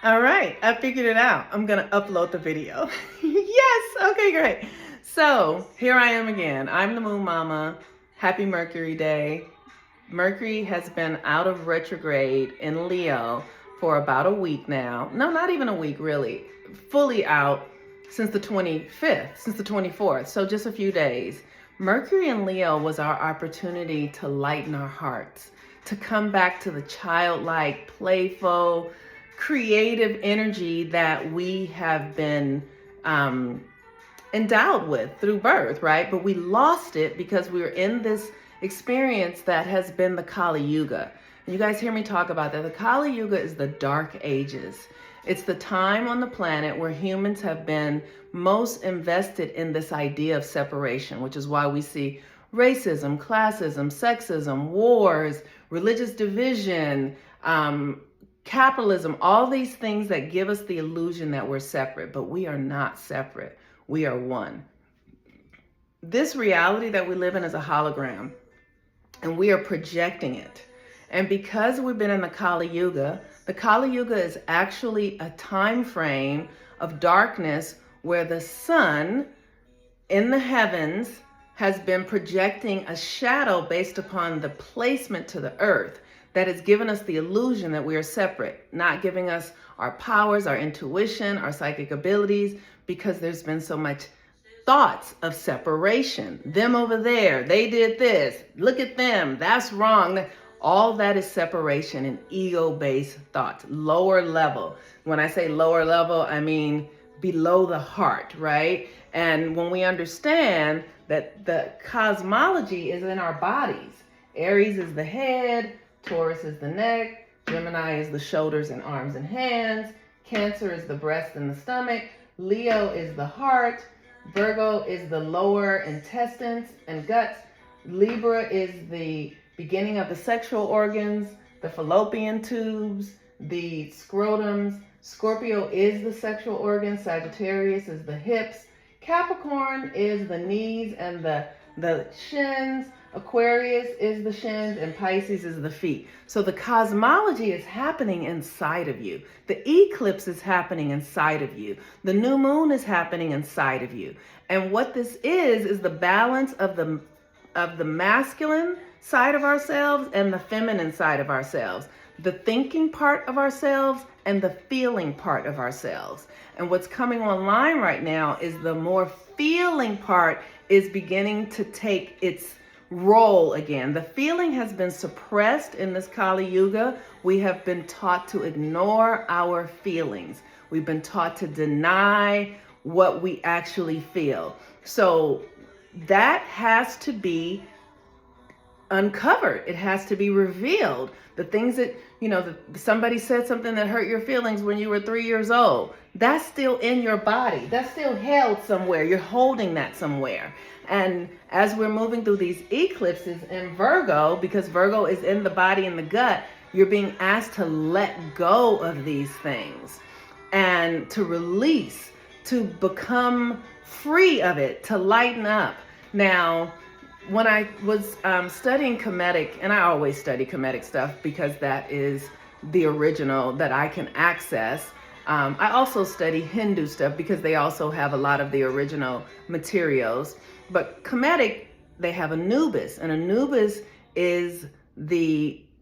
All right, I figured it out. I'm gonna upload the video. Yes, okay, great. So here I am again. I'm the Moon Mama. Happy Mercury Day. Mercury has been out of retrograde in Leo for about a week now. No, not even a week really. Fully out since the 25th, since the 24th. So just a few days. Mercury in Leo was our opportunity to lighten our hearts, to come back to the childlike, playful, creative energy that we have been endowed with through birth, right? But we lost it because we were in this experience that has been the Kali Yuga. And you guys hear me talk about that. The Kali Yuga is the dark ages. It's the time on the planet where humans have been most invested in this idea of separation, which is why we see racism, classism, sexism, wars, religious division, capitalism, all these things that give us the illusion that we're separate, but we are not separate. We are one. This reality that we live in is a hologram, and we are projecting it. And because we've been in the Kali Yuga is actually a time frame of darkness where the sun in the heavens has been projecting a shadow based upon the placement to the earth that has given us the illusion that we are separate, not giving us our powers, our intuition, our psychic abilities, because there's been so much thoughts of separation. Them over there, they did this, look at them, that's wrong. All that is separation and ego-based thoughts, lower level. When I say lower level, I mean below the heart, right? And when we understand that the cosmology is in our bodies, Aries is the head, Taurus is the neck, Gemini is the shoulders and arms and hands, Cancer is the breast and the stomach, Leo is the heart, Virgo is the lower intestines and guts, Libra is the beginning of the sexual organs, the fallopian tubes, the scrotums, Scorpio is the sexual organs, Sagittarius is the hips, Capricorn is the knees and the shins, Aquarius is the shins, and Pisces is the feet. So the cosmology is happening inside of you. The eclipse is happening inside of you. The new moon is happening inside of you. And what this is the balance of the masculine side of ourselves and the feminine side of ourselves. The thinking part of ourselves and the feeling part of ourselves. And what's coming online right now is the more feeling part is beginning to take its role again. The feeling has been suppressed in this Kali Yuga. We have been taught to ignore our feelings. We've been taught to deny what we actually feel. So that has to be uncovered. It has to be revealed. The things that, somebody said something that hurt your feelings when you were 3 years old, that's still in your body. That's still held somewhere. You're holding that somewhere. And as we're moving through these eclipses in Virgo, because Virgo is in the body and the gut, you're being asked to let go of these things and to release, to become free of it, to lighten up. Now, when I was studying Kemetic, and I always study Kemetic stuff because that is the original that I can access. I also study Hindu stuff because they also have a lot of the original materials. But Kemetic, they have Anubis, and Anubis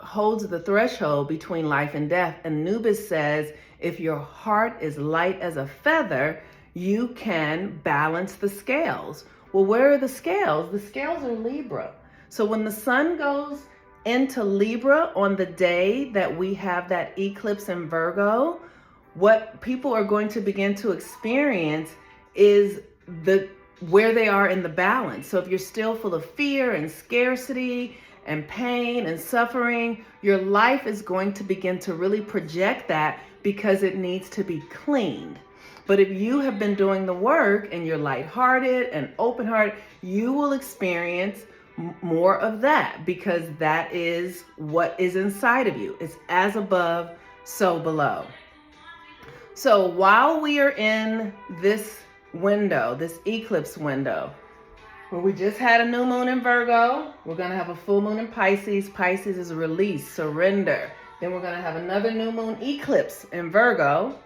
holds the threshold between life and death. Anubis says, if your heart is light as a feather, you can balance the scales. Well, where are the scales? The scales are Libra. So when the sun goes into Libra on the day that we have that eclipse in Virgo, what people are going to begin to experience is where they are in the balance. So if you're still full of fear and scarcity and pain and suffering, your life is going to begin to really project that because it needs to be cleaned. But if you have been doing the work and you're lighthearted and open-hearted, you will experience more of that because that is what is inside of you. It's as above, so below. So while we are in this window, this eclipse window, where we just had a new moon in Virgo, we're going to have a full moon in Pisces. Pisces is release, surrender, Then we're going to have another new moon eclipse in Virgo.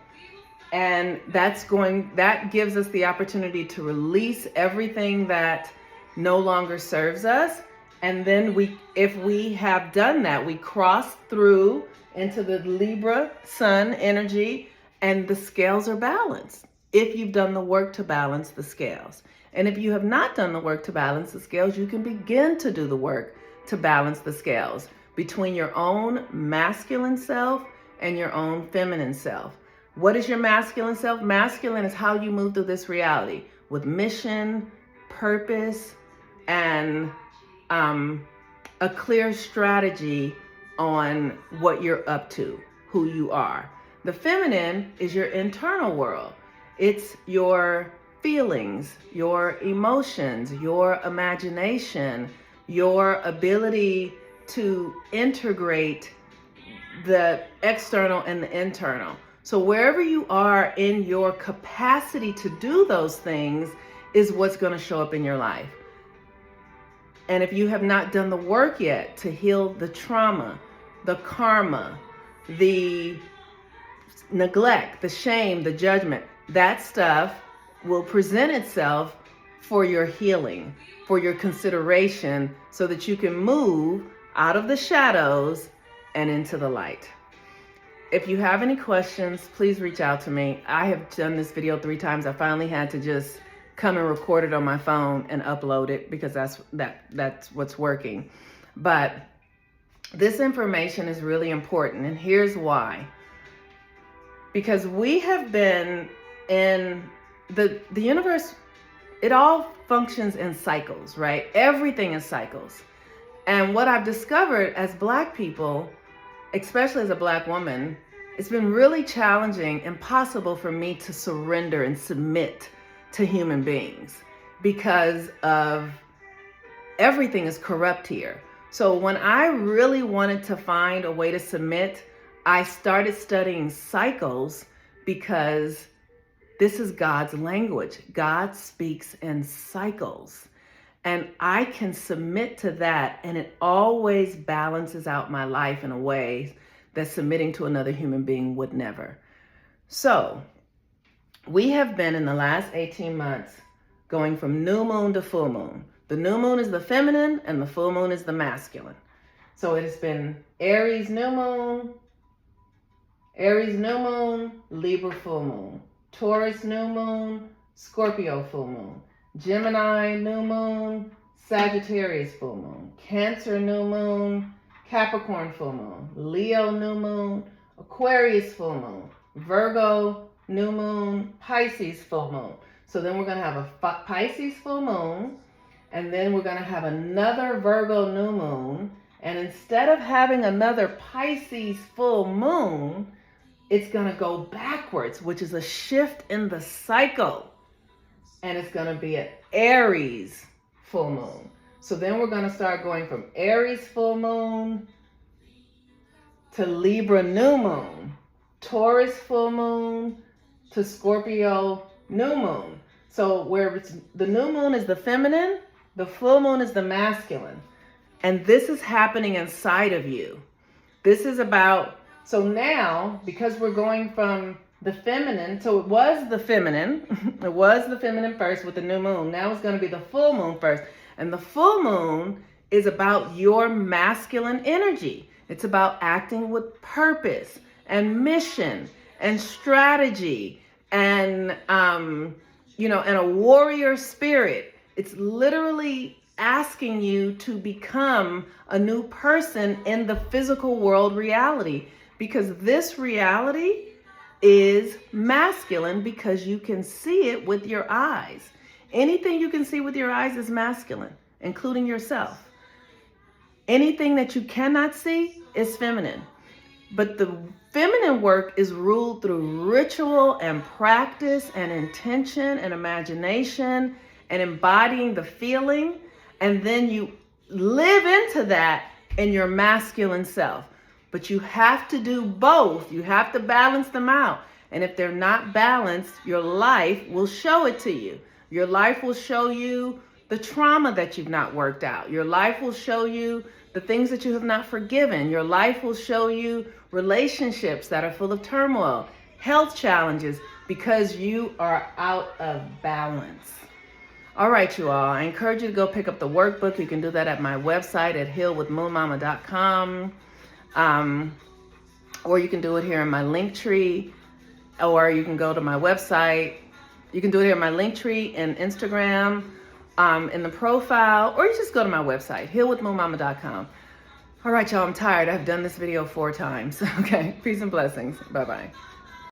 And that gives us the opportunity to release everything that no longer serves us. And then if we have done that, we cross through into the Libra sun energy, and the scales are balanced. If you've done the work to balance the scales. And if you have not done the work to balance the scales, you can begin to do the work to balance the scales between your own masculine self and your own feminine self. What is your masculine self? Masculine is how you move through this reality with mission, purpose, and a clear strategy on what you're up to, who you are. The feminine is your internal world. It's your feelings, your emotions, your imagination, your ability to integrate the external and the internal. So wherever you are in your capacity to do those things is what's going to show up in your life. And if you have not done the work yet to heal the trauma, the karma, the neglect, the shame, the judgment, that stuff will present itself for your healing, for your consideration, so that you can move out of the shadows and into the light. If you have any questions, please reach out to me. I have done this video 3 times. I finally had to just come and record it on my phone and upload it because that's what's working. But this information is really important, and here's why. Because we have been in the universe, it all functions in cycles, right? Everything is cycles. And what I've discovered as Black people, especially as a Black woman, it's been really challenging, impossible for me to surrender and submit to human beings because of everything is corrupt here. So when I really wanted to find a way to submit, I started studying cycles because this is God's language. God speaks in cycles. And I can submit to that, and it always balances out my life in a way that submitting to another human being would never. So we have been in the last 18 months going from new moon to full moon. The new moon is the feminine and the full moon is the masculine. So it has been Aries new moon, Libra full moon, Taurus new moon, Scorpio full moon, Gemini new moon, Sagittarius full moon, Cancer new moon, Capricorn full moon, Leo new moon, Aquarius full moon, Virgo new moon, Pisces full moon. So then we're going to have a Pisces full moon, and then we're going to have another Virgo new moon. And instead of having another Pisces full moon, it's going to go backwards, which is a shift in the cycle. And it's going to be an Aries full moon. So then we're going to start going from Aries full moon to Libra new moon, Taurus full moon to Scorpio new moon. So where the new moon is the feminine, the full moon is the masculine. And this is happening inside of you. This is about, so now, because we're going from the feminine, so it was the feminine first with the new moon. Now it's going to be the full moon first. And the full moon is about your masculine energy. It's about acting with purpose and mission and strategy and, and a warrior spirit. It's literally asking you to become a new person in the physical world reality, because this reality is masculine because you can see it with your eyes. Anything you can see with your eyes is masculine, including yourself. Anything that you cannot see is feminine. But the feminine work is ruled through ritual and practice and intention and imagination and embodying the feeling. And then you live into that in your masculine self. But you have to do both. You have to balance them out. And if they're not balanced, your life will show it to you. Your life will show you the trauma that you've not worked out. Your life will show you the things that you have not forgiven. Your life will show you relationships that are full of turmoil, health challenges, because you are out of balance. All right, you all. I encourage you to go pick up the workbook. You can do that at my website at healwithmoonmama.com. Or you can do it here in my link tree, or you can go to my website. You can do it here in my link tree in Instagram, in the profile, or you just go to my website, healwithmoonmama.com. All right, y'all, I'm tired. I've done this video 4 times. Okay, peace and blessings. Bye-bye.